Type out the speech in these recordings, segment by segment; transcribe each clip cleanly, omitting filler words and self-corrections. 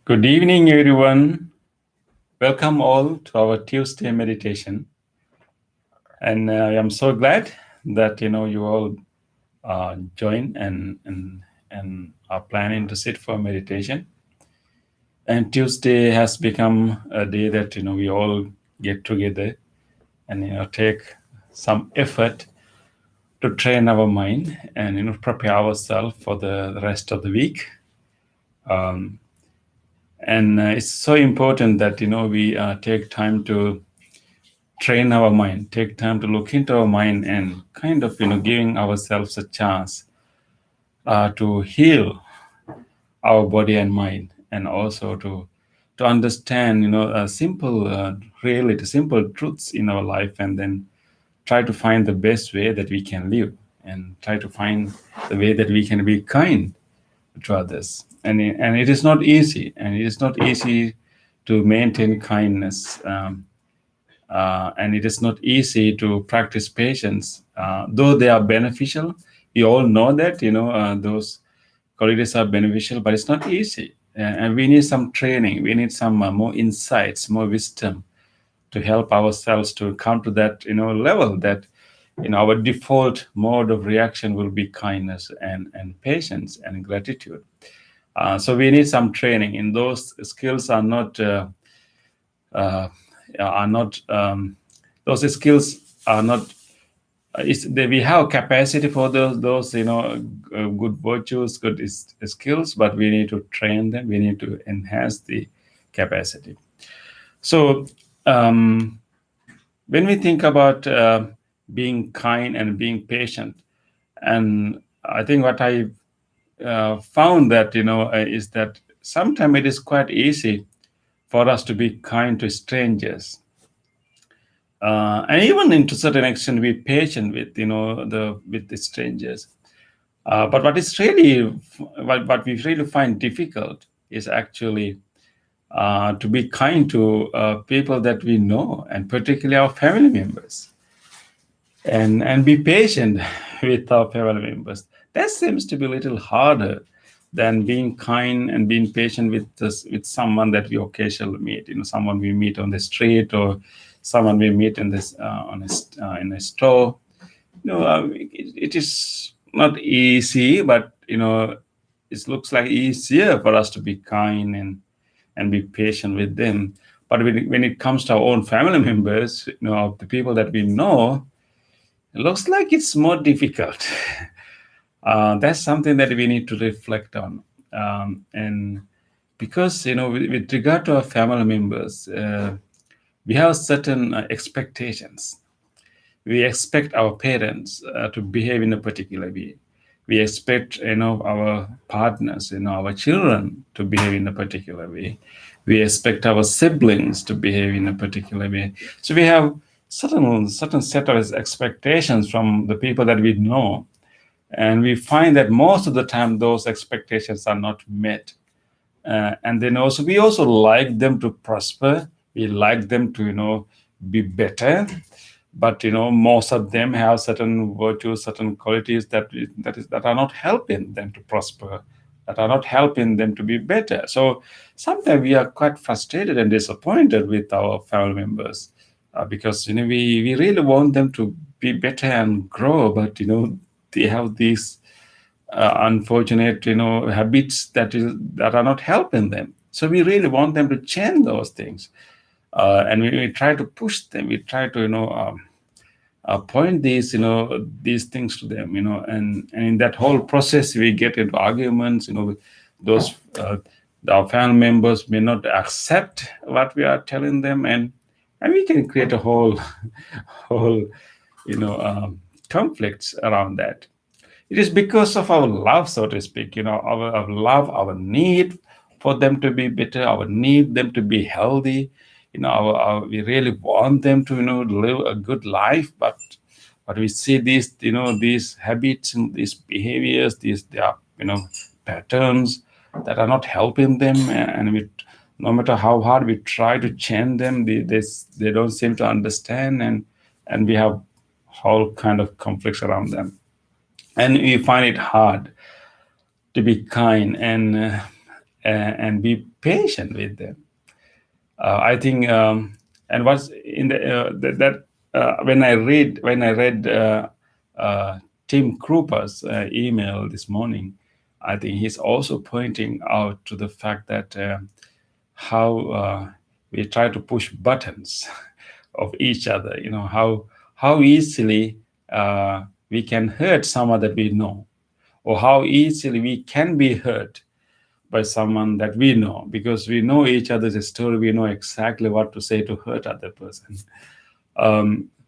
Good evening, everyone. Welcome all to our Tuesday meditation. And I am so glad that you all join and are planning to sit for meditation. And Tuesday has become a day that we all get together and take some effort to train our mind and prepare ourselves for the rest of the week. And it's so important that we take time to train our mind, take time to look into our mind, and kind of giving ourselves a chance to heal our body and mind, and also to understand simple reality, simple truths in our life, and then try to find the best way that we can live, and try to find the way that we can be kind to others. And it is not easy, and it is not easy to maintain kindness, and it is not easy to practice patience, though they are beneficial. We all know that those qualities are beneficial, but it's not easy, and we need some training. We need some more insights, more wisdom to help ourselves to come to that level that our default mode of reaction will be kindness and patience and gratitude. So we need some training in those skills. Are not those skills are not. We have capacity for those good virtues, good skills, but we need to train them. We need to enhance the capacity. So when we think about being kind and being patient, and I think what I found that is that sometimes it is quite easy for us to be kind to strangers, and even to a certain extent be patient with the strangers. But what we really find difficult is actually to be kind to people that we know, and particularly our family members, and be patient with our family members. That seems to be a little harder than being kind and being patient with someone that we occasionally meet. Someone we meet on the street, or someone we meet in this in a store. It is not easy, but it looks like easier for us to be kind and be patient with them. But when it comes to our own family members, the people that we know, it looks like it's more difficult. That's something that we need to reflect on. And because, with regard to our family members, we have certain expectations. We expect our parents to behave in a particular way. We expect, our partners, our children to behave in a particular way. We expect our siblings to behave in a particular way. So we have certain set of expectations from the people that we know, and we find that most of the time those expectations are not met. And then also we also like them to prosper. We like them to be better, but most of them have certain virtues, certain qualities that are not helping them to prosper, that are not helping them to be better. So sometimes we are quite frustrated and disappointed with our family members, because we really want them to be better and grow, but they have these unfortunate habits that are not helping them. So we really want them to change those things, and we try to push them. We try to point these things to them, and in that whole process we get into arguments. Those our family members may not accept what we are telling them, and we can create a whole whole conflicts around that. It is because of our love, so to speak, our love, our need for them to be better, our need them to be healthy. We really want them to, live a good life, but we see these habits and these behaviors, these their, patterns that are not helping them, and no matter how hard we try to change them, they don't seem to understand, and we have whole kind of conflicts around them, and we find it hard to be kind and be patient with them. I think, and what's in that when I read Tim Krupa's email this morning, I think he's also pointing out to the fact that how we try to push buttons of each other. How easily we can hurt someone that we know, or how easily we can be hurt by someone that we know, because we know each other's story. We know exactly what to say to hurt other person.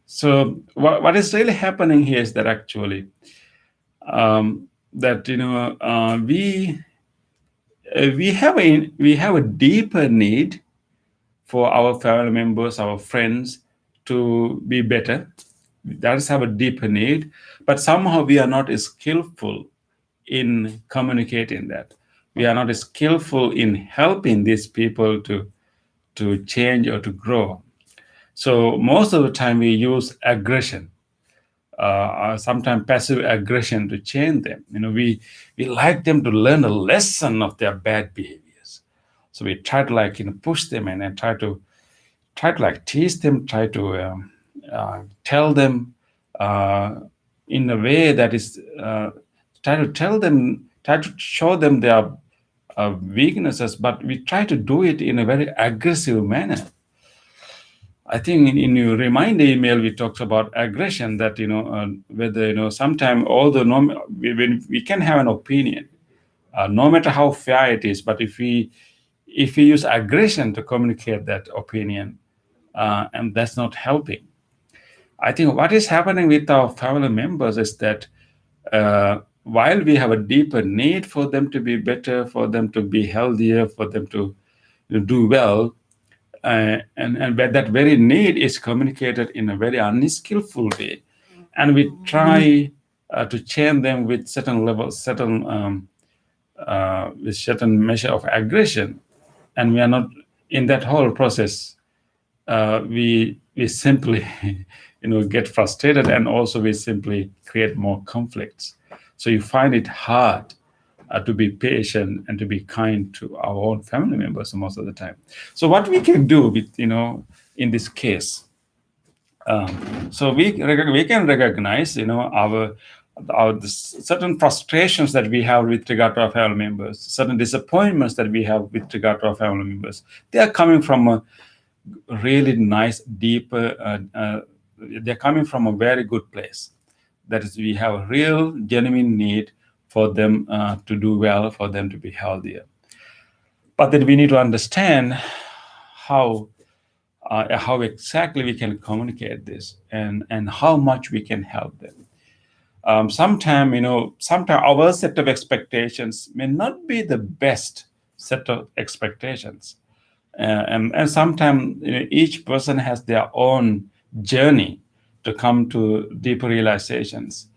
So what is really happening here is that actually that we have a deeper need for our family members, our friends, to be better. That is have a deeper need, but somehow we are not skillful in communicating that. We are not skillful in helping these people to change or to grow. So most of the time we use aggression, sometimes passive aggression, to change them. We like them to learn a lesson of their bad behaviors. So we try to push them and try to teach them, try to tell them in a way that is try to show them their weaknesses, but we try to do it in a very aggressive manner. I think in your reminder email we talked about aggression, that whether sometimes although we can have an opinion, no matter how fair it is, but if we use aggression to communicate that opinion, and that's not helping. I think what is happening with our family members is that while we have a deeper need for them to be better, for them to be healthier, for them to do well, and that very need is communicated in a very unskillful way, and we try to change them with certain levels, certain with certain measure of aggression, and we are not in that whole process, we simply get frustrated, and also we simply create more conflicts. So you find it hard to be patient and to be kind to our own family members most of the time. So what we can do with in this case, so we can recognize our certain frustrations that we have with regard to our family members, certain disappointments that we have with regard to our family members. They are coming from a really nice, deep. They're coming from a very good place. That is, we have a real, genuine need for them to do well, for them to be healthier. But then we need to understand how how exactly we can communicate this, and how much we can help them. Sometimes our set of expectations may not be the best set of expectations, and sometimes each person has their own journey to come to deeper realizations.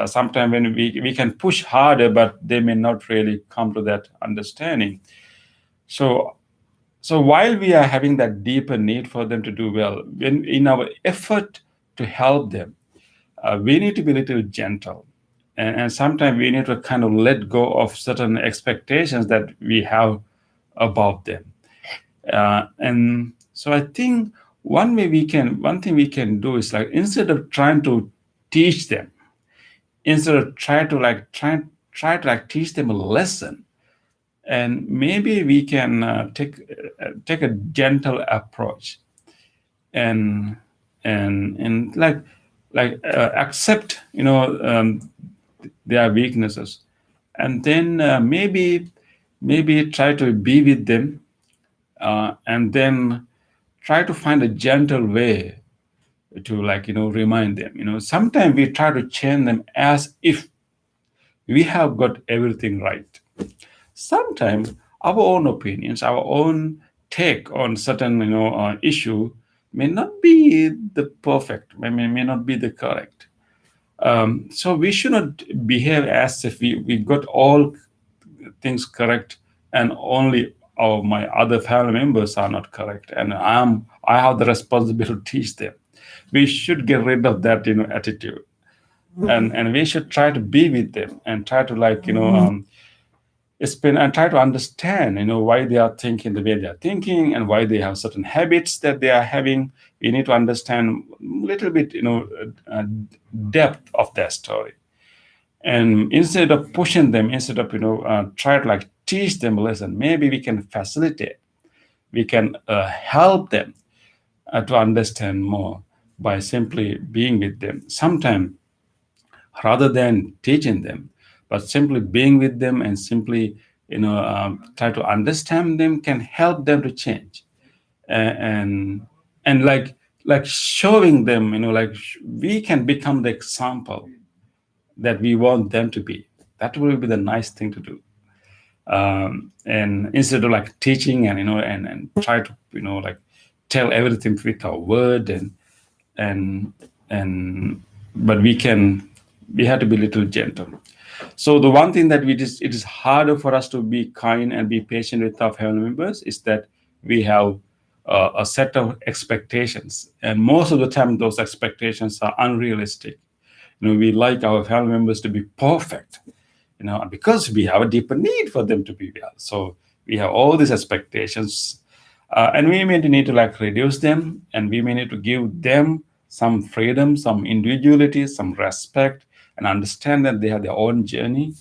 Sometimes when we can push harder, but they may not really come to that understanding. So so while we are having that deeper need for them to do well, when in our effort to help them, we need to be a little gentle. And sometimes we need to kind of let go of certain expectations that we have about them. And so I think one thing we can do is, like, instead of trying to teach them, instead of try to like teach them a lesson, and maybe we can take a gentle approach, and and accept their weaknesses, and then maybe try to be with them, and then try to find a gentle way to, remind them. Sometimes we try to change them as if we have got everything right. Sometimes our own opinions, our own take on certain issue may not be the perfect, may not be the correct. So we should not behave as if we got all things correct, and only my other family members are not correct, and I have the responsibility to teach them. We should get rid of that attitude, and we should try to be with them, and try to spend and try to understand why they are thinking the way they are thinking, and why they have certain habits that they are having. We need to understand a little bit depth of their story, and instead of pushing them, instead of try to teach them a lesson, maybe we can facilitate, we can help them to understand more by simply being with them. Sometimes, rather than teaching them, but simply being with them and simply try to understand them, can help them to change. And like showing them, we can become the example that we want them to be. That will be the nice thing to do. And instead of teaching, and and try to tell everything with our word, and and but we have to be a little gentle. So the one thing that it is harder for us to be kind and be patient with our family members is that we have a set of expectations, and most of the time those expectations are unrealistic. We like our family members to be perfect, because we have a deeper need for them to be well. So we have all these expectations, and we may need to reduce them, and we may need to give them some freedom, some individuality, some respect, and understand that they have their own journey,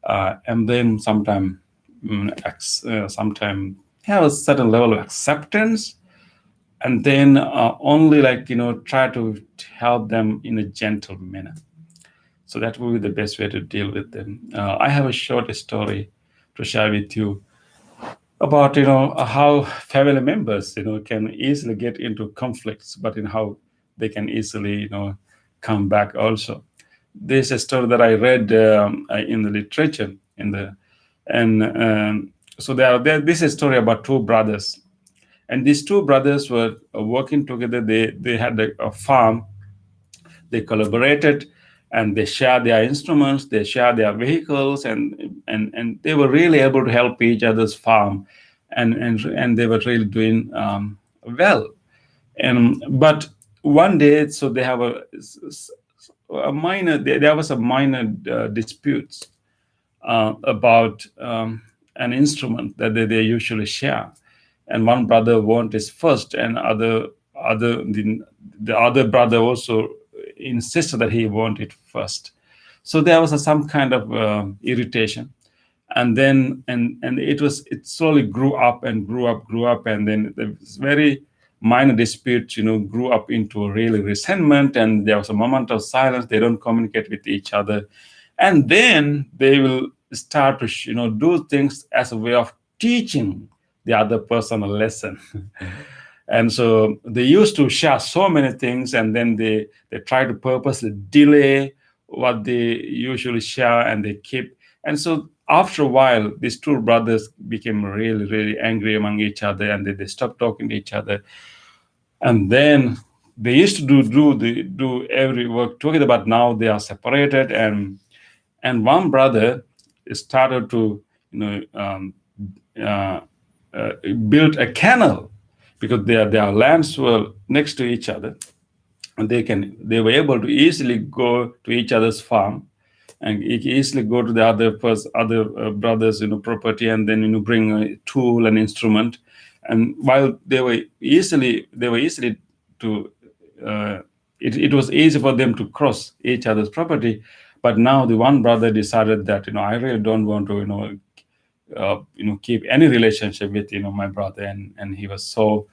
and then sometime have a certain level of acceptance, and then only try to help them in a gentle manner. So that will be the best way to deal with them. I have a short story to share with you about how family members can easily get into conflicts, but in how they can easily come back also. There's a story that I read in the literature in the and so this is a story about two brothers, and these two brothers were working together. They had a farm. They collaborated, and they shared their instruments, they shared their vehicles, and they were really able to help each other's farm and they were really doing well. And but one day, so they have a minor. There was a minor disputes about an instrument that they usually share, and one brother want is first, and the other brother also insisted that he want it first. So there was some kind of irritation, and then it slowly grew up, and then this very minor dispute, grew up into a really resentment, and there was a moment of silence. They don't communicate with each other, and then they will start to do things as a way of teaching the other person a lesson. And so they used to share so many things, and then they try to purposely delay what they usually share, and they keep. And so after a while, these two brothers became really, really angry among each other, and they stopped talking to each other. And then they used to do every work together, but now they are separated. And one brother started to uh, build a canal, because their lands were next to each other, and they were able to easily go to each other's farm, and easily go to the other brothers property, and then bring a tool and instrument. And while they were easily to it was easy for them to cross each other's property. But now the one brother decided that I really don't want to keep any relationship with my brother, and he was so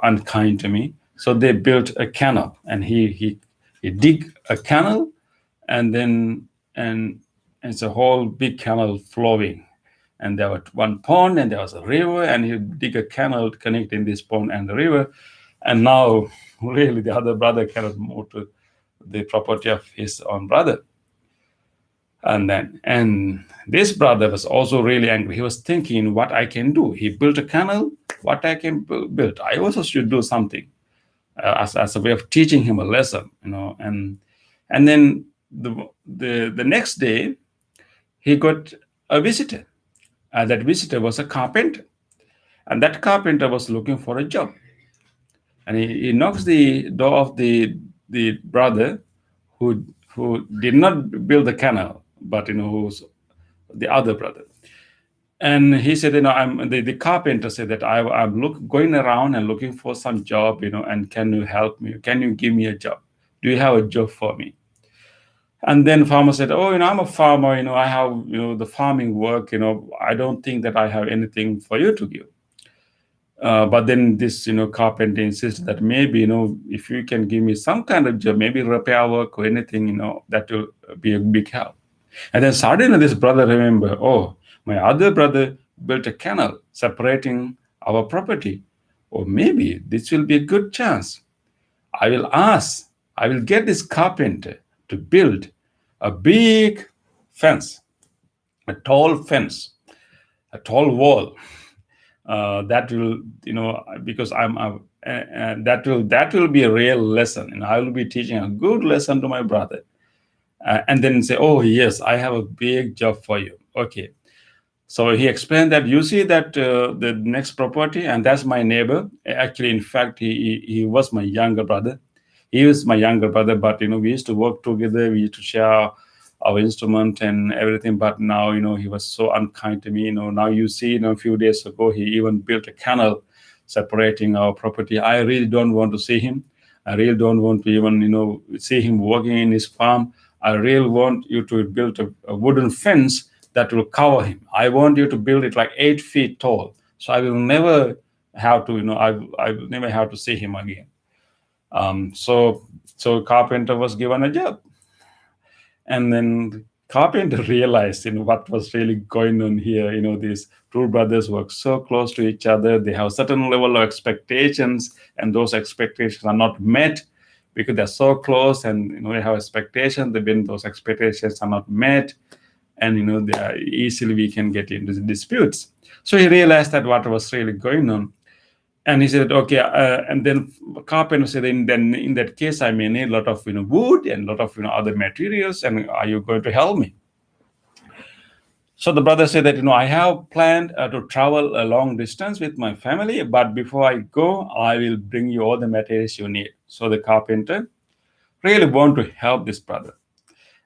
unkind to me. So they built a canal, and he dig a canal, and then and it's a whole big canal flowing, and there was one pond, and there was a river, and he dig a canal connecting this pond and the river. And now really the other brother cannot move to the property of his own brother. And this brother was also really angry. He was thinking, what I can do. He built a canal, what I can build. I also should do something as a way of teaching him a lesson, and then the next day he got a visitor. That visitor was a carpenter, and that carpenter was looking for a job. And he knocks the door of the brother who did not build the canal, but who's the other brother. And he said, I'm the carpenter said that I'm going around and looking for some job, and can you help me? Can you give me a job? Do you have a job for me? And then farmer said, oh, I'm a farmer, I have, the farming work, I don't think that I have anything for you to give. But then this, carpenter insisted that maybe, if you can give me some kind of job, maybe repair work or anything, that will be a big help. And then suddenly this brother remembered, oh, my other brother built a canal separating our property. Or maybe this will be a good chance. I will get this carpenter to build a big fence, a tall fence, a tall wall. That will, because that will be a real lesson, and I will be teaching a good lesson to my brother. And then say, oh yes, I have a big job for you. Okay. So he explained that, you see that the next property, and that's my neighbor. Actually, in fact, he was my younger brother. He was my younger brother, but we used to work together. We used to share our instrument and everything. But now, he was so unkind to me. Now you see, a few days ago, he even built a canal separating our property. I really don't want to see him. I really don't want to even, see him working in his farm. I really want you to build a wooden fence that will cover him. I want you to build it like 8 feet tall, so I will never have to, I will never have to see him again. So carpenter was given a job, and then carpenter realized, what was really going on here. These two brothers work so close to each other. They have a certain level of expectations, and those expectations are not met because they're so close, and they have expectations. When those expectations are not met, and they are easily we can get into disputes. So he realized that what was really going on, and he said, okay. And then carpenter said, then in that case, I may need a lot of wood and a lot of other materials, and are you going to help me? So the brother said that, I have planned to travel a long distance with my family, but before I go, I will bring you all the materials you need. So the carpenter really want to help this brother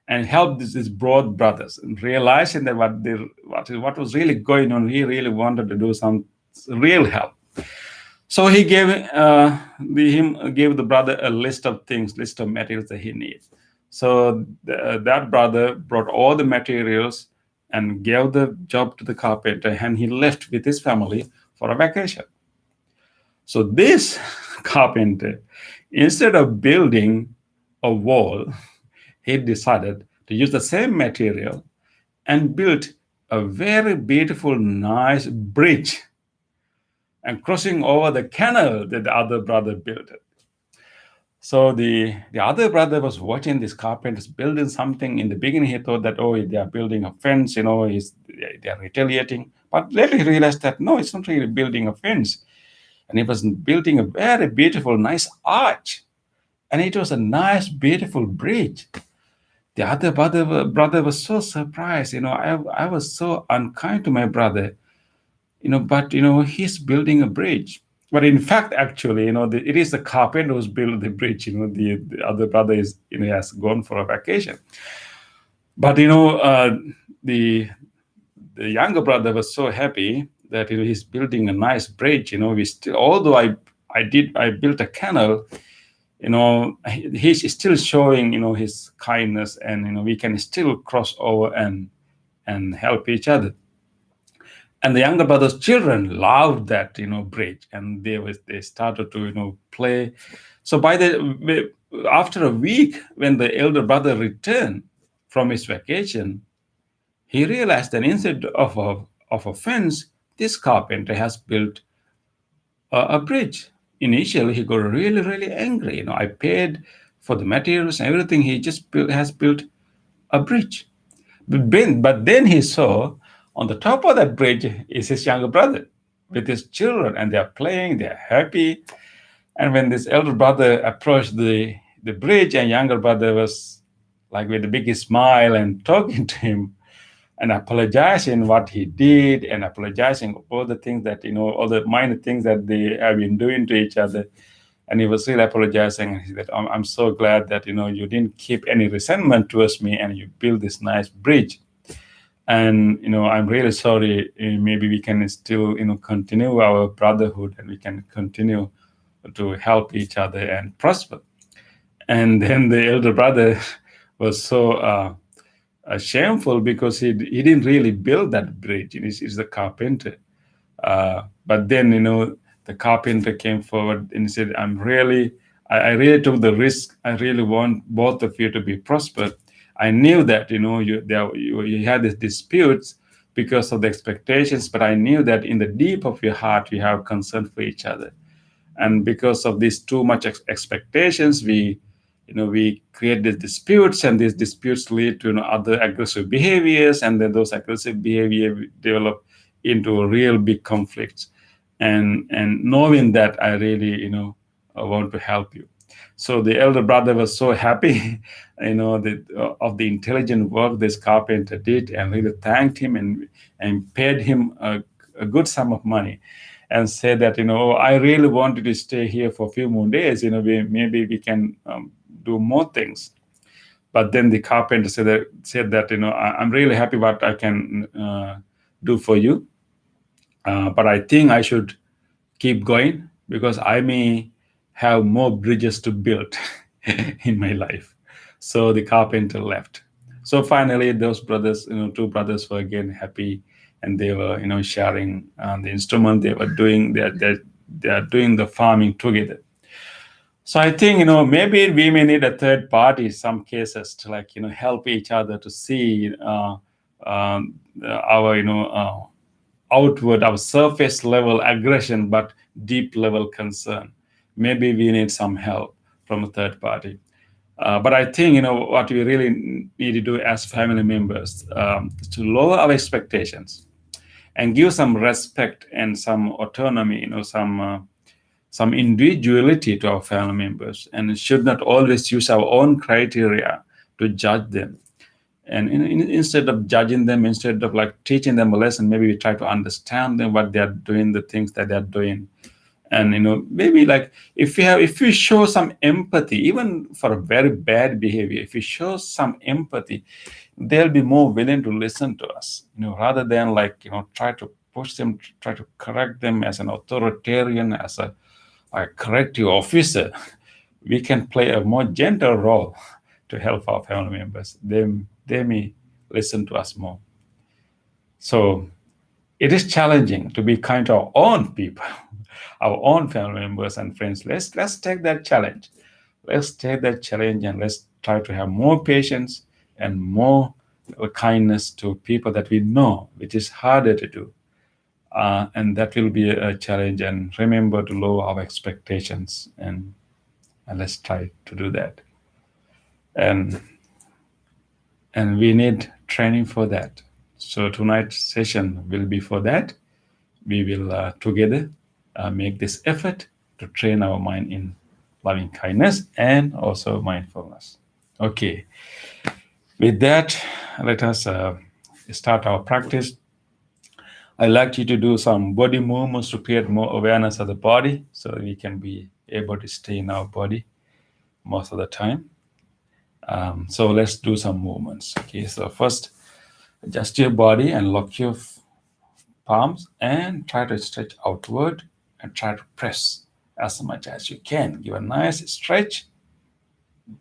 and help these broad brothers, and realizing that what was really going on, he really wanted to do some real help. So he gave the brother a list of things, list of materials that he needs. So that brother brought all the materials and gave the job to the carpenter, and he left with his family for a vacation. So this carpenter, instead of building a wall, he decided to use the same material and built a very beautiful, nice bridge and crossing over the canal that the other brother built. So the other brother was watching this carpenters building something. In the beginning, he thought that, oh, they are building a fence, they are retaliating. But later he realized that no, it's not really building a fence. And he was building a very beautiful, nice arch. And it was a nice, beautiful bridge. The other brother was so surprised. I was so unkind to my brother, but he's building a bridge. But in fact, actually, it is the carpenter who's built the bridge. The other brother is, has gone for a vacation. But the younger brother was so happy that he's building a nice bridge. We still, although I built a canal, he's still showing his kindness, and we can still cross over and help each other. And the younger brother's children loved that bridge, and they started to play. So after a week, when the elder brother returned from his vacation, he realized that instead of a fence, this carpenter has built a bridge. Initially, he got really, really angry. I paid for the materials and everything. He just has built a bridge. But then he saw on the top of that bridge is his younger brother with his children, and they are playing, they are happy. And when this elder brother approached the bridge, and younger brother was like with a big smile and talking to him and apologizing what he did and apologizing all the things that, all the minor things that they have been doing to each other. And he was really apologizing. And he said, I'm so glad that, you didn't keep any resentment towards me, and you built this nice bridge. And, I'm really sorry. Maybe we can still, continue our brotherhood, and we can continue to help each other and prosper. And then the elder brother was so shameful because he didn't really build that bridge. He's the carpenter. But then, the carpenter came forward and said, I really took the risk. I really want both of you to be prospered. I knew that, you had these disputes because of the expectations, but I knew that in the deep of your heart, you have concern for each other. And because of these too much expectations, we create these disputes, and these disputes lead to other aggressive behaviors, and then those aggressive behavior develop into real big conflicts. And knowing that, I really want to help you. So the elder brother was so happy, of the intelligent work this carpenter did, and really thanked him and paid him a good sum of money, and said that I really wanted to stay here for a few more days. Maybe we can do more things. But then the carpenter said that I'm really happy what I can do for you, but I think I should keep going because I may have more bridges to build in my life. So the carpenter left. So finally, those brothers, two brothers, were again happy, and they were sharing the instrument. They were doing they are doing the farming together. So I think maybe we may need a third party in some cases to help each other to see our outward, our surface level aggression, but deep level concern. Maybe we need some help from a third party. But I think what we really need to do as family members is to lower our expectations and give some respect and some autonomy, some individuality to our family members, and should not always use our own criteria to judge them. And instead of judging them, instead of like teaching them a lesson, maybe we try to understand them, what they are doing, the things that they are doing. And maybe like if we show some empathy, even for a very bad behavior, if we show some empathy, they'll be more willing to listen to us, rather than like try to push them, try to correct them as an authoritarian, as a corrective officer. We can play a more gentle role to help our family members. They may listen to us more. So it is challenging to be kind to our own people, our own family members and friends. Let's take that challenge. Let's take that challenge and let's try to have more patience and more kindness to people that we know, which is harder to do. And that will be a challenge. And remember to lower our expectations, and let's try to do that. And we need training for that. So tonight's session will be for that. We will together make this effort to train our mind in loving kindness and also mindfulness. Okay, with that, let us start our practice. I'd like you to do some body movements to create more awareness of the body so we can be able to stay in our body most of the time. So let's do some movements. Okay, so first, adjust your body and lock your palms and try to stretch outward and try to press as much as you can. Give a nice stretch.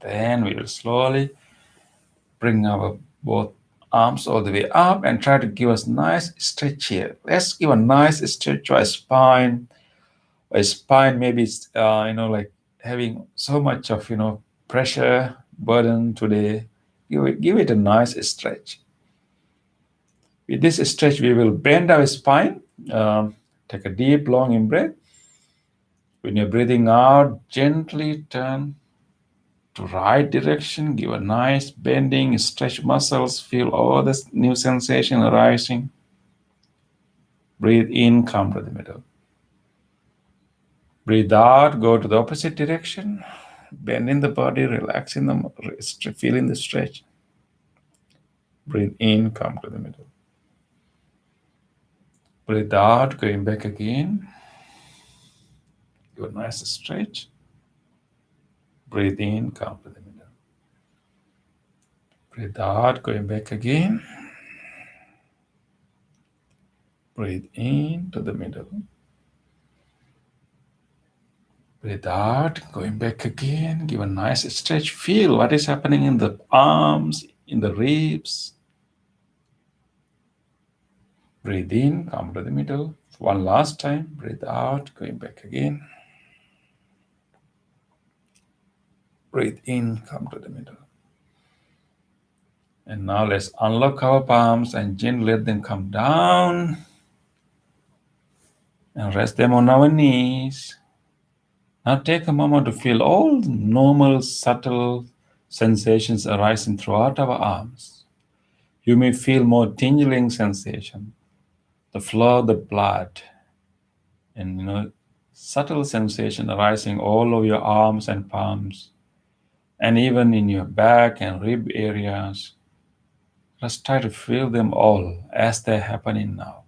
Then we will slowly bring our both arms all the way up and try to give us nice stretch here. Let's give a nice stretch to our spine. Our spine maybe it's like having so much of pressure, burden today. Give it a nice stretch. With this stretch, we will bend our spine. Take a deep, long in breath. When you're breathing out, gently turn to right direction. Give a nice bending, stretch muscles. Feel all this new sensation arising. Breathe in, come to the middle. Breathe out, go to the opposite direction. Bending the body, relaxing the, feeling the stretch. Breathe in, come to the middle. Breathe out, going back again. Give a nice stretch. Breathe in, come to the middle. Breathe out, going back again. Breathe in to the middle. Breathe out, going back again. Give a nice stretch. Feel what is happening in the arms, in the ribs. Breathe in, come to the middle. One last time. Breathe out, going back again. Breathe in, come to the middle. And now let's unlock our palms and gently let them come down. And rest them on our knees. Now take a moment to feel all the normal, subtle sensations arising throughout our arms. You may feel more tingling sensation, the flow of the blood, and subtle sensation arising all over your arms and palms, and even in your back and rib areas. Let's try to feel them all as they're happening now.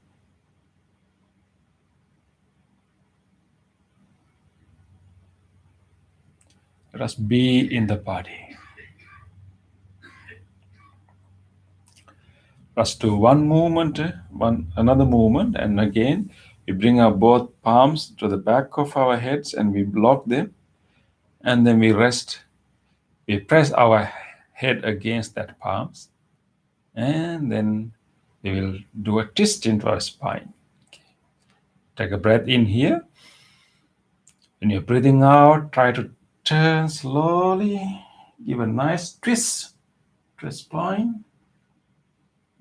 Let us be in the body. Let's do one movement, another movement, and again, we bring our both palms to the back of our heads and we block them, and then we rest. We press our head against that palms, and then we will do a twist into our spine. Okay. Take a breath in here. When you're breathing out, try to turn slowly. Give a nice twist spine.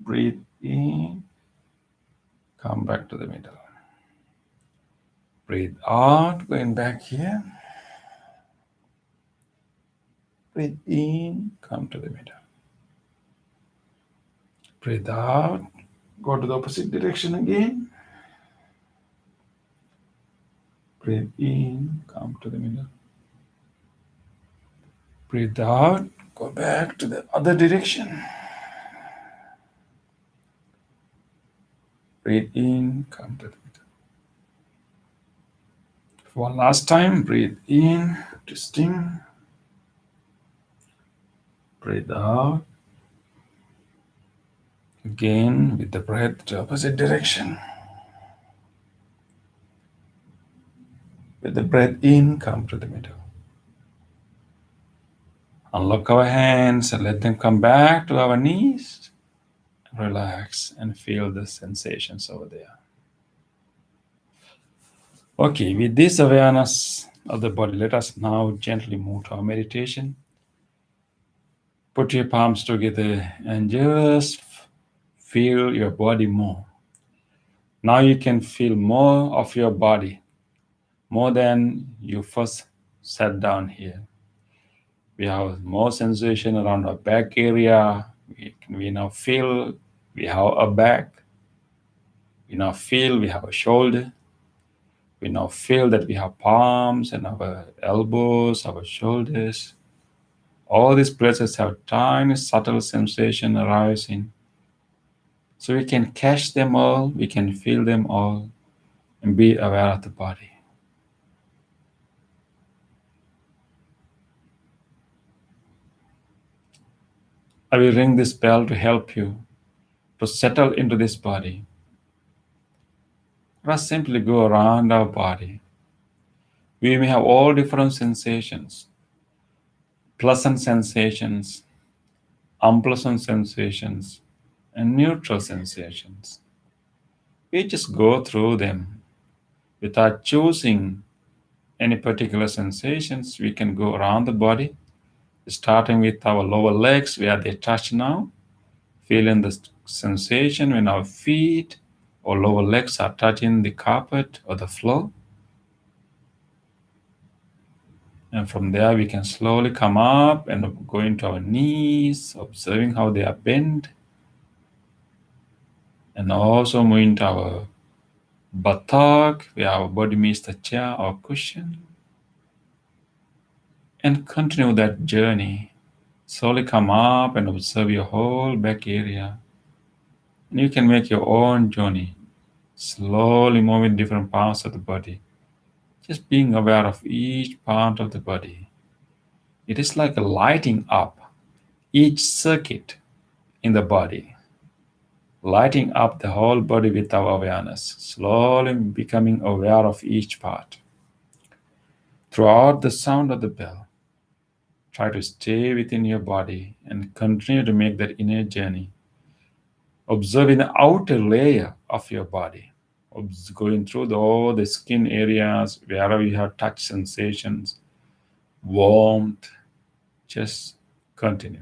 Breathe in. Come back to the middle. Breathe out, going back here. Breathe in, come to the middle. Breathe out, go to the opposite direction again. Breathe in, come to the middle. Breathe out, go back to the other direction. Breathe in, come to the middle. One last time, breathe in, twisting. Breathe out. Again, with the breath to opposite direction. With the breath in, come to the middle. Unlock our hands and let them come back to our knees. Relax and feel the sensations over there. Okay, with this awareness of the body, let us now gently move to our meditation. Put your palms together and just feel your body more. Now you can feel more of your body, more than you first sat down here. We have more sensation around our back area. We now feel we have a back. We now feel we have a shoulder. We now feel that we have palms and our elbows, our shoulders. All these places have tiny subtle sensation arising. So we can catch them all, we can feel them all, and be aware of the body. I will ring this bell to help you to settle into this body. Let us simply go around our body. We may have all different sensations, pleasant sensations, unpleasant sensations, and neutral sensations. We just go through them without choosing any particular sensations. We can go around the body, starting with our lower legs where they touch now, feeling the sensation when our feet or lower legs are touching the carpet or the floor. And from there, we can slowly come up and go into our knees, observing how they are bent. And also move into our buttock, where our body meets the chair or cushion. And continue that journey. Slowly come up and observe your whole back area. And you can make your own journey. Slowly moving different parts of the body. Just being aware of each part of the body. It is like a lighting up each circuit in the body. Lighting up the whole body with our awareness. Slowly becoming aware of each part. Throughout the sound of the bell, try to stay within your body and continue to make that inner journey. Observing the outer layer of your body, going through all the skin areas, wherever you have touch sensations, warmth, just continue.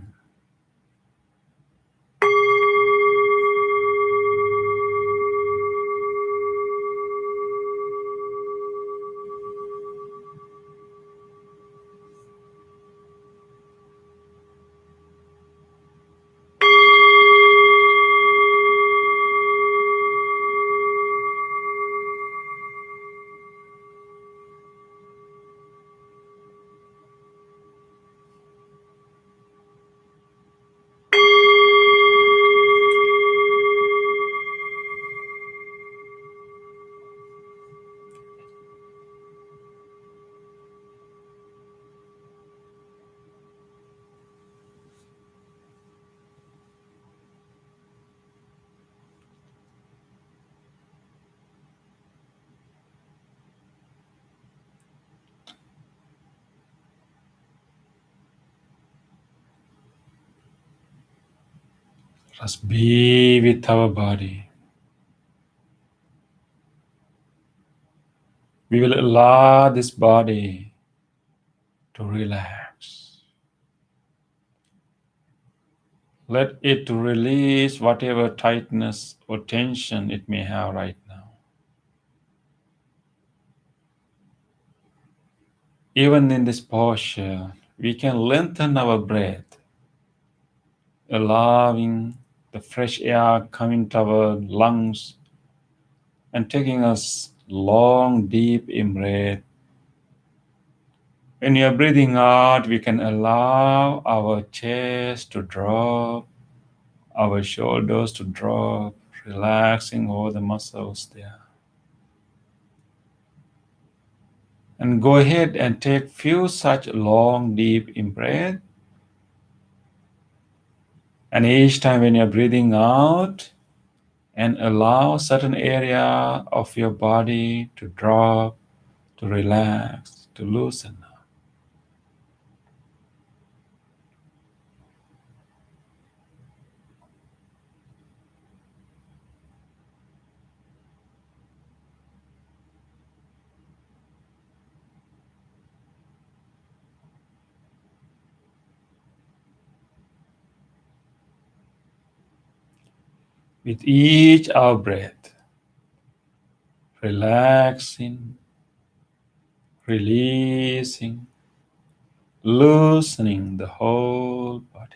Just be with our body. We will allow this body to relax. Let it release whatever tightness or tension it may have right now. Even in this posture, we can lengthen our breath, allowing the fresh air coming to our lungs and taking us long, deep in breath. When you're breathing out, we can allow our chest to drop, our shoulders to drop, relaxing all the muscles there. And go ahead and take few such long, deep in-breath. And each time when you're breathing out, and allow certain area of your body to drop, to relax, to loosen. With each out breath, relaxing, releasing, loosening the whole body.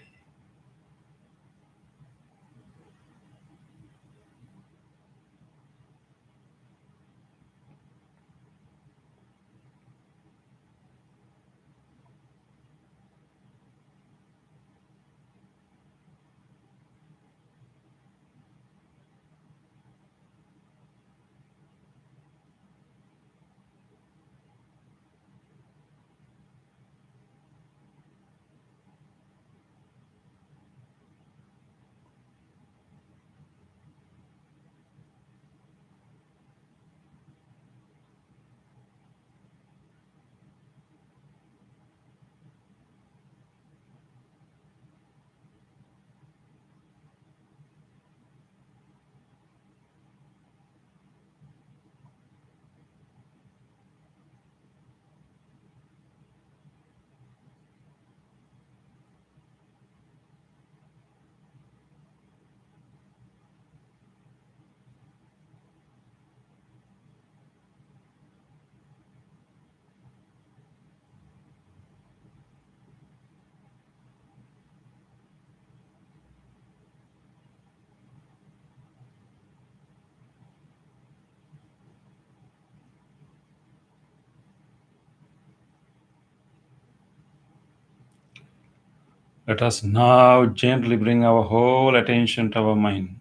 Let us now gently bring our whole attention to our mind.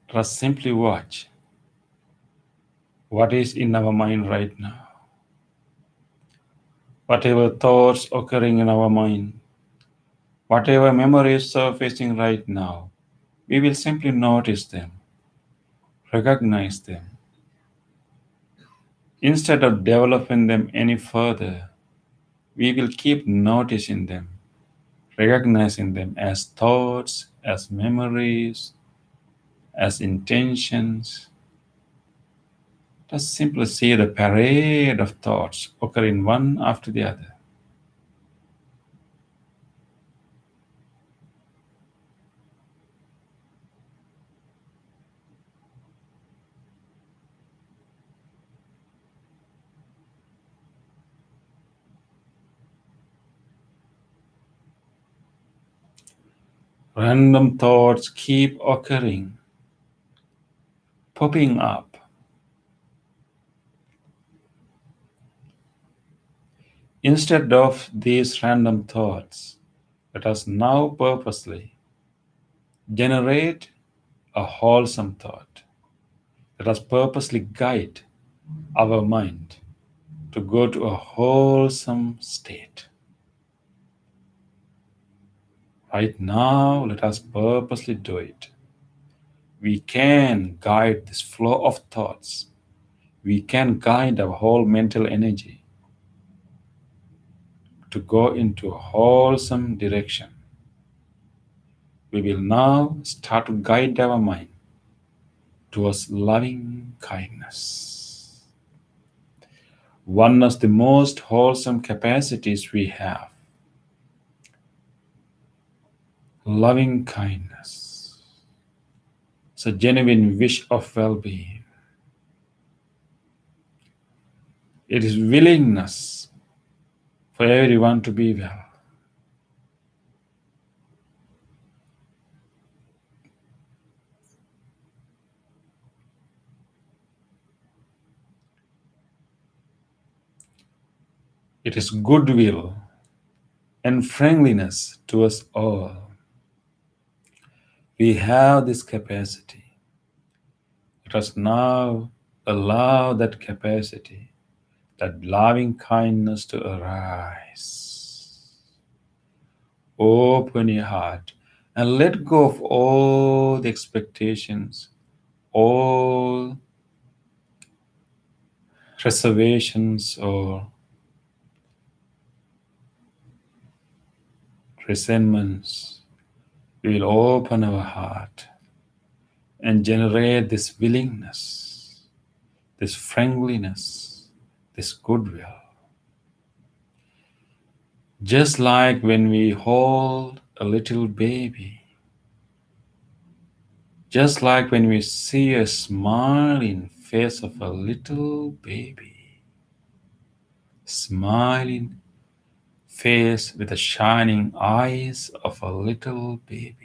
Let us simply watch what is in our mind right now. Whatever thoughts occurring in our mind, whatever memories surfacing right now, we will simply notice them, recognize them. Instead of developing them any further, we will keep noticing them, recognizing them as thoughts, as memories, as intentions. Just simply see the parade of thoughts occurring one after the other. Random thoughts keep occurring, popping up. Instead of these random thoughts, let us now purposely generate a wholesome thought. Let us purposely guide our mind to go to a wholesome state. Right now, let us purposely do it. We can guide this flow of thoughts. We can guide our whole mental energy to go into a wholesome direction. We will now start to guide our mind towards loving kindness. One of the most wholesome capacities we have, loving kindness. It's a genuine wish of well being. It is willingness for everyone to be well. It is goodwill and friendliness to us all. We have this capacity. Let us now allow that capacity, that loving kindness to arise. Open your heart and let go of all the expectations, all reservations or resentments. We will open our heart and generate this willingness, this friendliness, this goodwill. Just like when we hold a little baby, just like when we see a smiling face of a little baby, smiling face with the shining eyes of a little baby.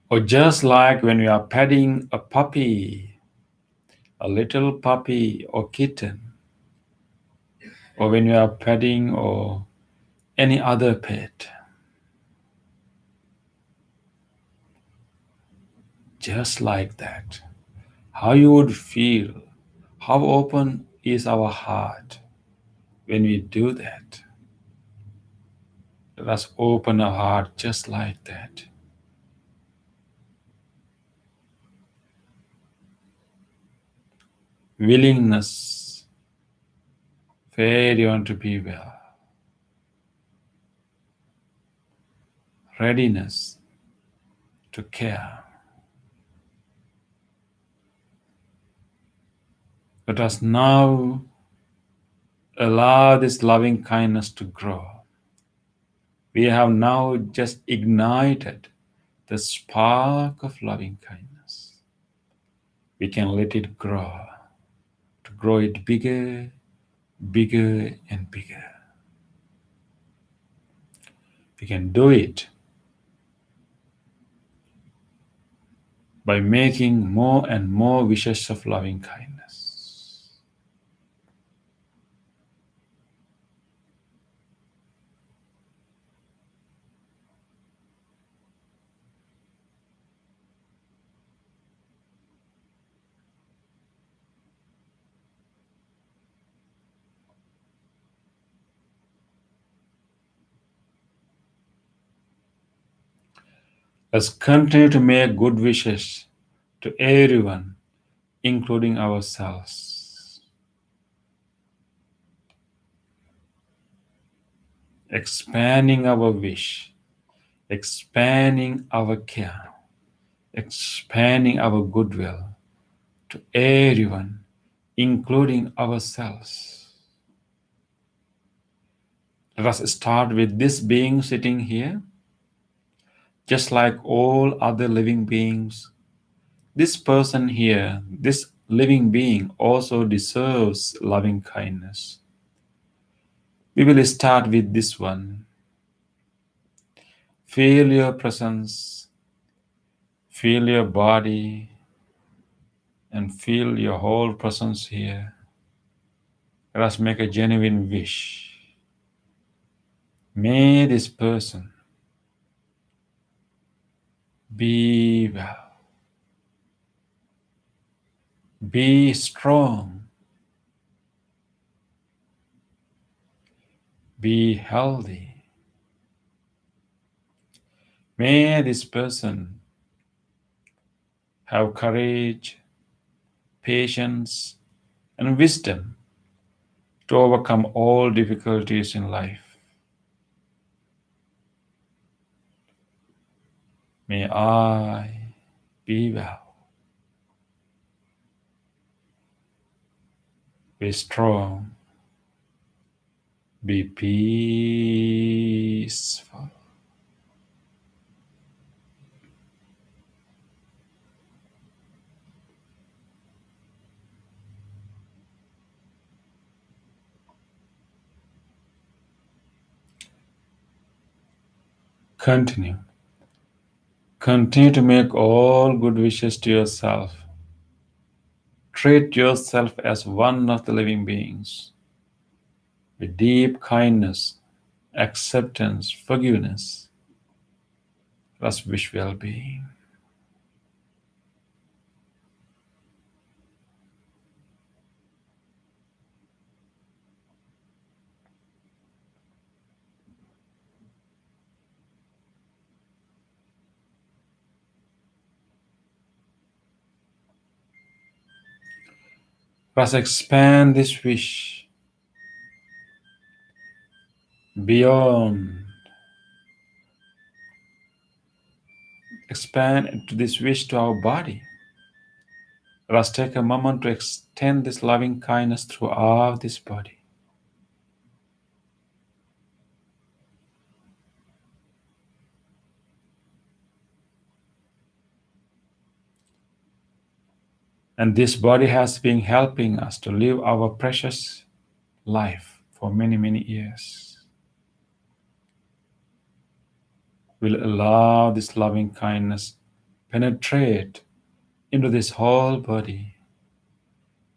Or just like when we are petting a puppy, a little puppy or kitten, or when we are petting or any other pet, just like that. How you would feel, how open is our heart when we do that. Let us open our heart just like that. Willingness, where you want to be well. Readiness to care. Let us now allow this loving kindness to grow. We have now just ignited the spark of loving kindness. We can let it grow, to grow it bigger, bigger, and bigger. We can do it by making more and more wishes of loving kindness. Let's continue to make good wishes to everyone, including ourselves. Expanding our wish, expanding our care, expanding our goodwill to everyone, including ourselves. Let us start with this being sitting here, just like all other living beings. This person here, this living being, also deserves loving kindness. We will start with this one. Feel your presence, feel your body, and feel your whole presence here. Let us make a genuine wish. May this person be well, be strong, be healthy. May this person have courage, patience, and wisdom to overcome all difficulties in life. May I be well, be strong, be peaceful. Continue. Continue to make all good wishes to yourself. treat yourself as one of the living beings with deep kindness, acceptance, forgiveness. Let's wish well being. Let's expand this wish beyond, expand into this wish to our body. Let's take a moment to extend this loving kindness throughout this body. And this body has been helping us to live our precious life for many, many years. We'll allow this loving kindness penetrate into this whole body,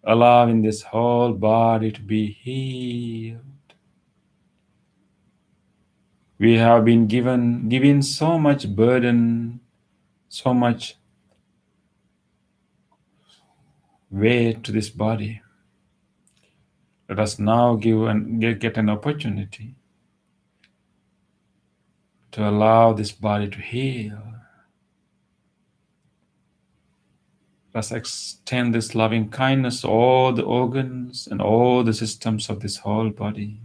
allowing this whole body to be healed. We have been given so much burden, so much weight to this body. Let us now get an opportunity to allow this body to heal. Let's extend this loving kindness to all the organs and all the systems of this whole body.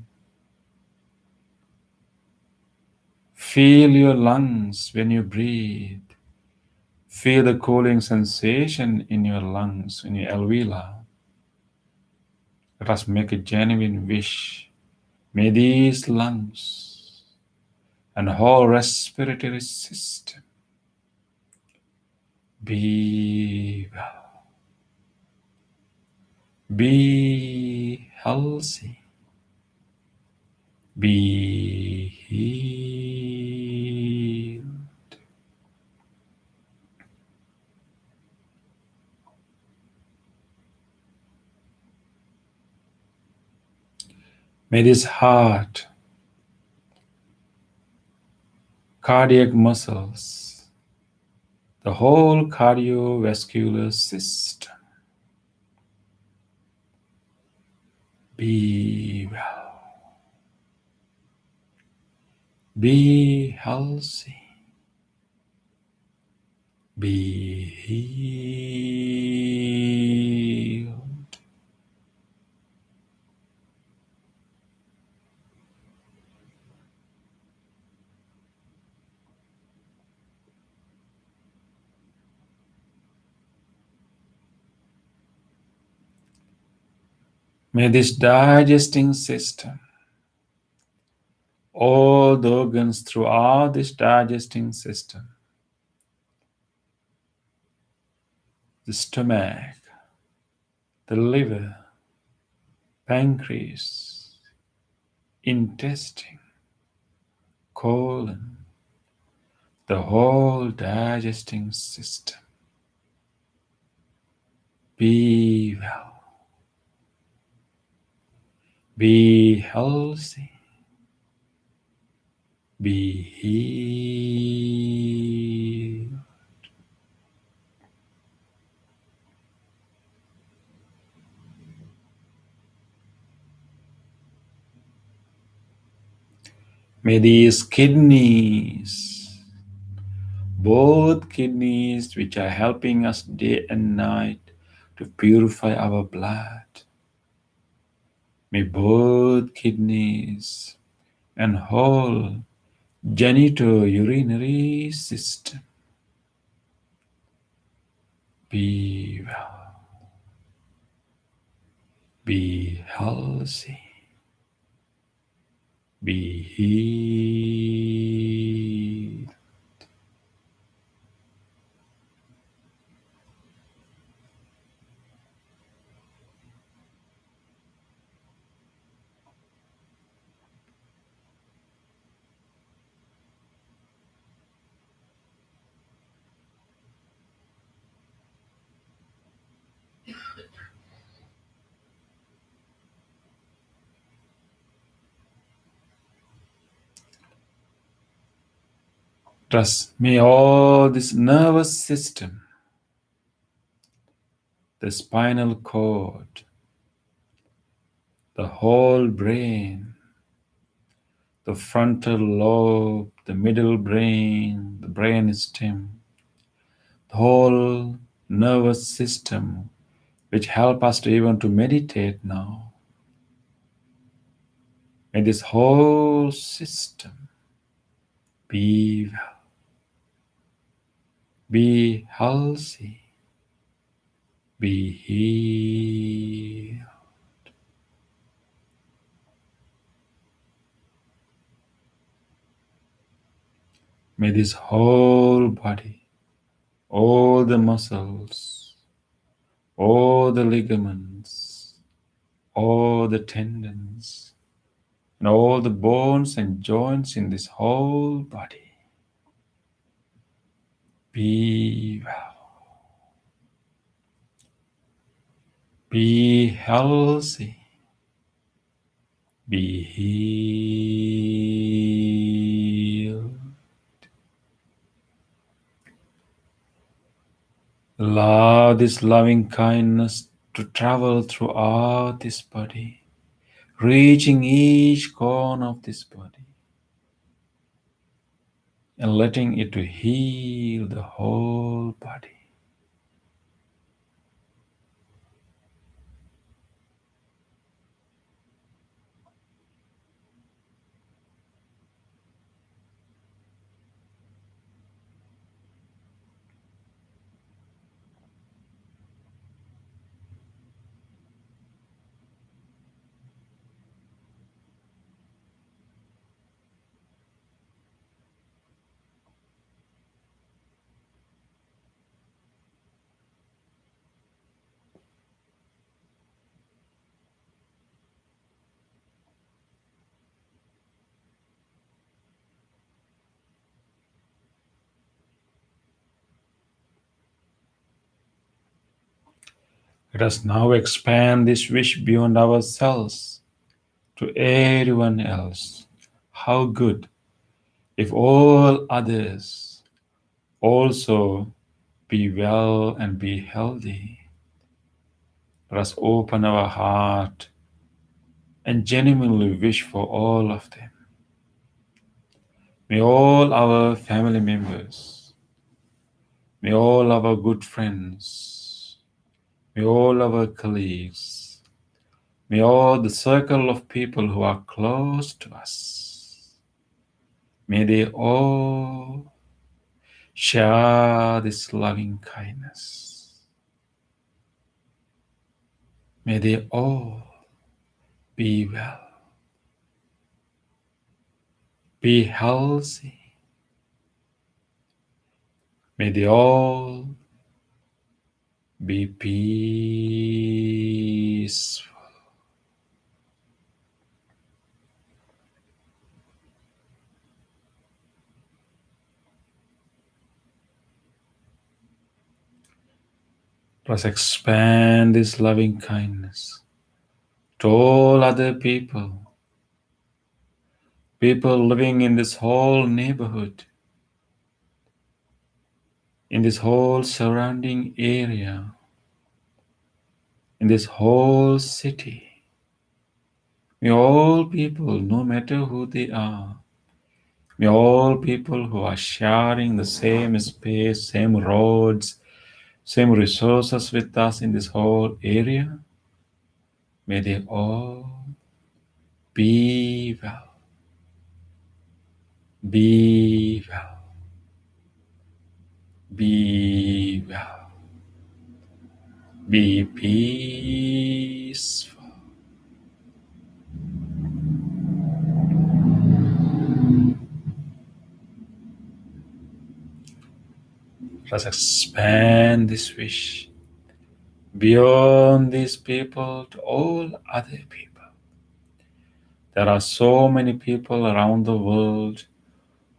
Feel your lungs when you breathe. Feel the cooling sensation in your lungs, in your alveoli. Let us make a genuine wish. May these lungs and whole respiratory system be well, be healthy, be healed. May this heart, cardiac muscles, the whole cardiovascular system be well, be healthy, be healed. May this digesting system, all the organs throughout this digesting system, the stomach, the liver, pancreas, intestine, colon, the whole digesting system be well, be healthy, be healed. May these kidneys, both kidneys which are helping us day and night to purify our blood, may both kidneys and whole genitourinary system be well, be healthy, be healed. Trust me, all this nervous system, the spinal cord, the whole brain, the frontal lobe, the middle brain, the brain stem, the whole nervous system, which help us to even to meditate now. May this whole system be well, be healthy, be healed. May this whole body, all the muscles, all the ligaments, all the tendons, and all the bones and joints in this whole body be well, be healthy, be healed. Allow this loving kindness to travel throughout this body, reaching each corner of this body and letting it to heal the whole body. Let us now expand this wish beyond ourselves to everyone else. How good if all others also be well and be healthy. Let us open our heart and genuinely wish for all of them. May all our family members, may all our good friends, may all our colleagues, may all the circle of people who are close to us, may they all share this loving kindness. May they all be well, be healthy. May they all be peaceful. Let us expand this loving kindness to all other people, people living in this whole neighborhood, in this whole surrounding area, in this whole city. May all people, no matter who they are, may all people who are sharing the same space, same roads, same resources with us in this whole area, may they all be well, be well, be well, be peaceful. Let's expand this wish beyond these people to all other people. There are so many people around the world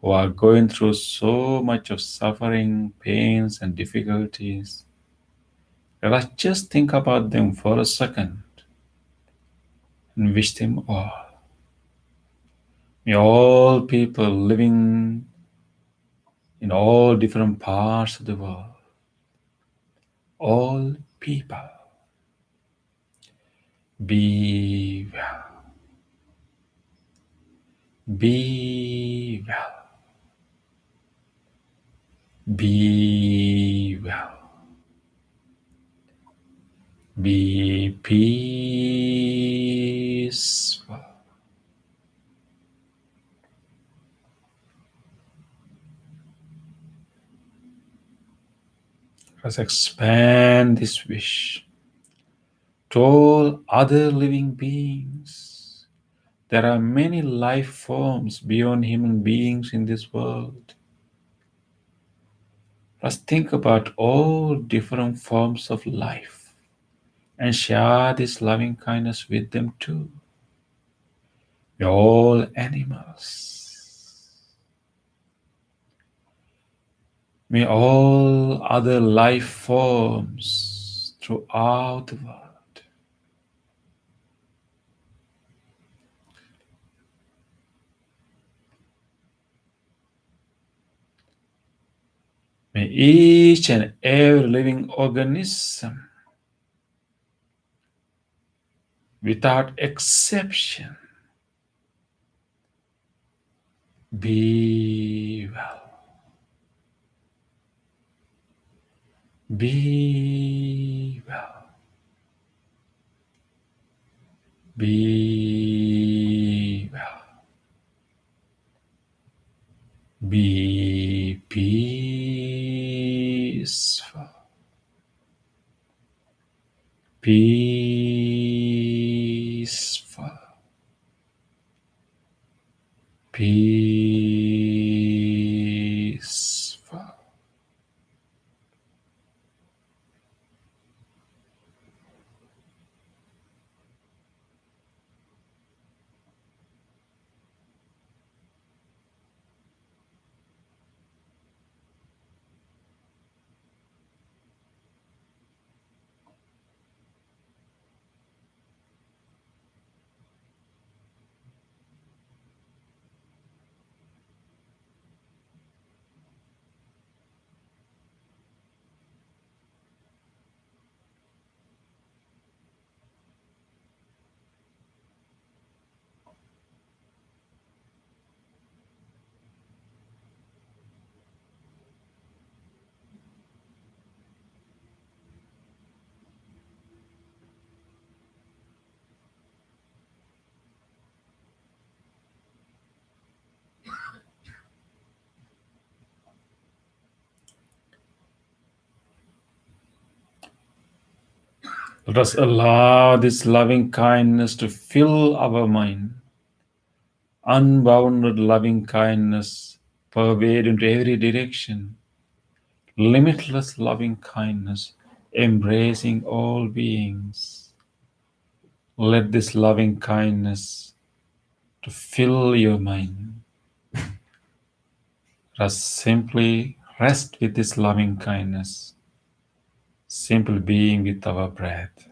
who are going through so much of suffering, pains, and difficulties. Let us just think about them for a second and wish them all. May all people living in all different parts of the world, all people, be well, be well, be well, be peaceful. Let's expand this wish to all other living beings. There are many life forms beyond human beings in this world. Let's think about all different forms of life and share this loving kindness with them too. We're all animals. May all other life forms throughout the world, may each and every living organism, without exception, be well, be well, be well, be peaceful, peaceful, peaceful. Let us allow this loving kindness to fill our mind. Unbounded loving kindness pervade into every direction. Limitless loving kindness embracing all beings. Let this loving kindness to fill your mind. Just simply rest with this loving kindness. Simple being with our breath.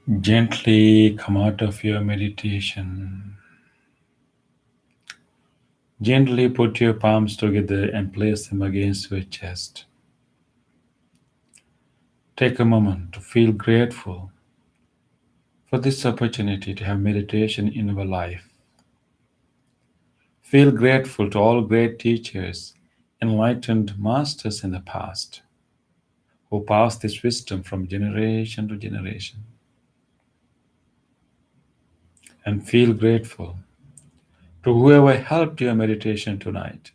Gently come out of your meditation. Gently put your palms together and place them against your chest. Take a moment to feel grateful for this opportunity to have meditation in our life. Feel grateful to all great teachers, enlightened masters in the past, who passed this wisdom from generation to generation. And feel grateful to whoever helped your meditation tonight,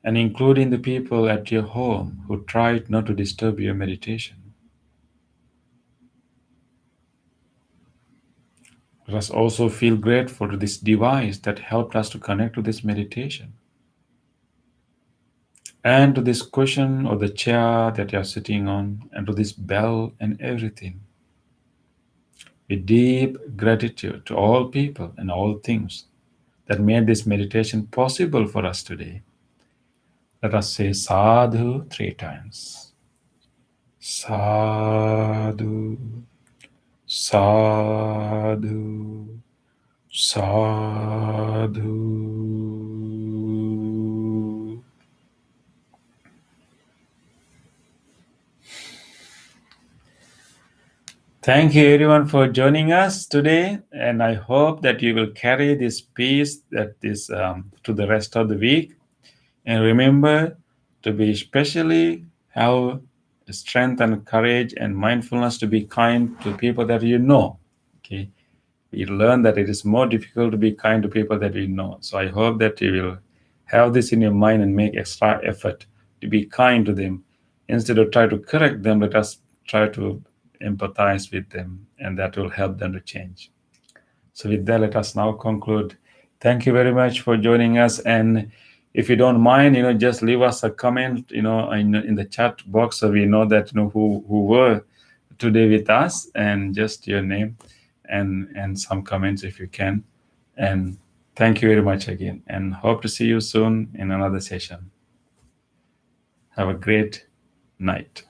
and including the people at your home who tried not to disturb your meditation. Let us also feel grateful to this device that helped us to connect to this meditation, and to this cushion or the chair that you are sitting on, and to this bell and everything. With deep gratitude to all people and all things that made this meditation possible for us today. Let us say sadhu 3 times. Sadhu, sadhu, sadhu. Thank you everyone for joining us today, and I hope that you will carry this peace that is to the rest of the week. And remember to be especially have strength and courage and mindfulness to be kind to people that you know. Okay, we learn that it is more difficult to be kind to people that we know. So I hope that you will have this in your mind and make extra effort to be kind to them. Instead of try to correct them, let us try to empathize with them, and that will help them to change. So with that, let us now conclude. Thank you very much for joining us. And if you don't mind, just leave us a comment, in the chat box, so we know that who were today with us, and just your name and some comments if you can. And thank you very much again, and hope to see you soon in another session. Have a great night.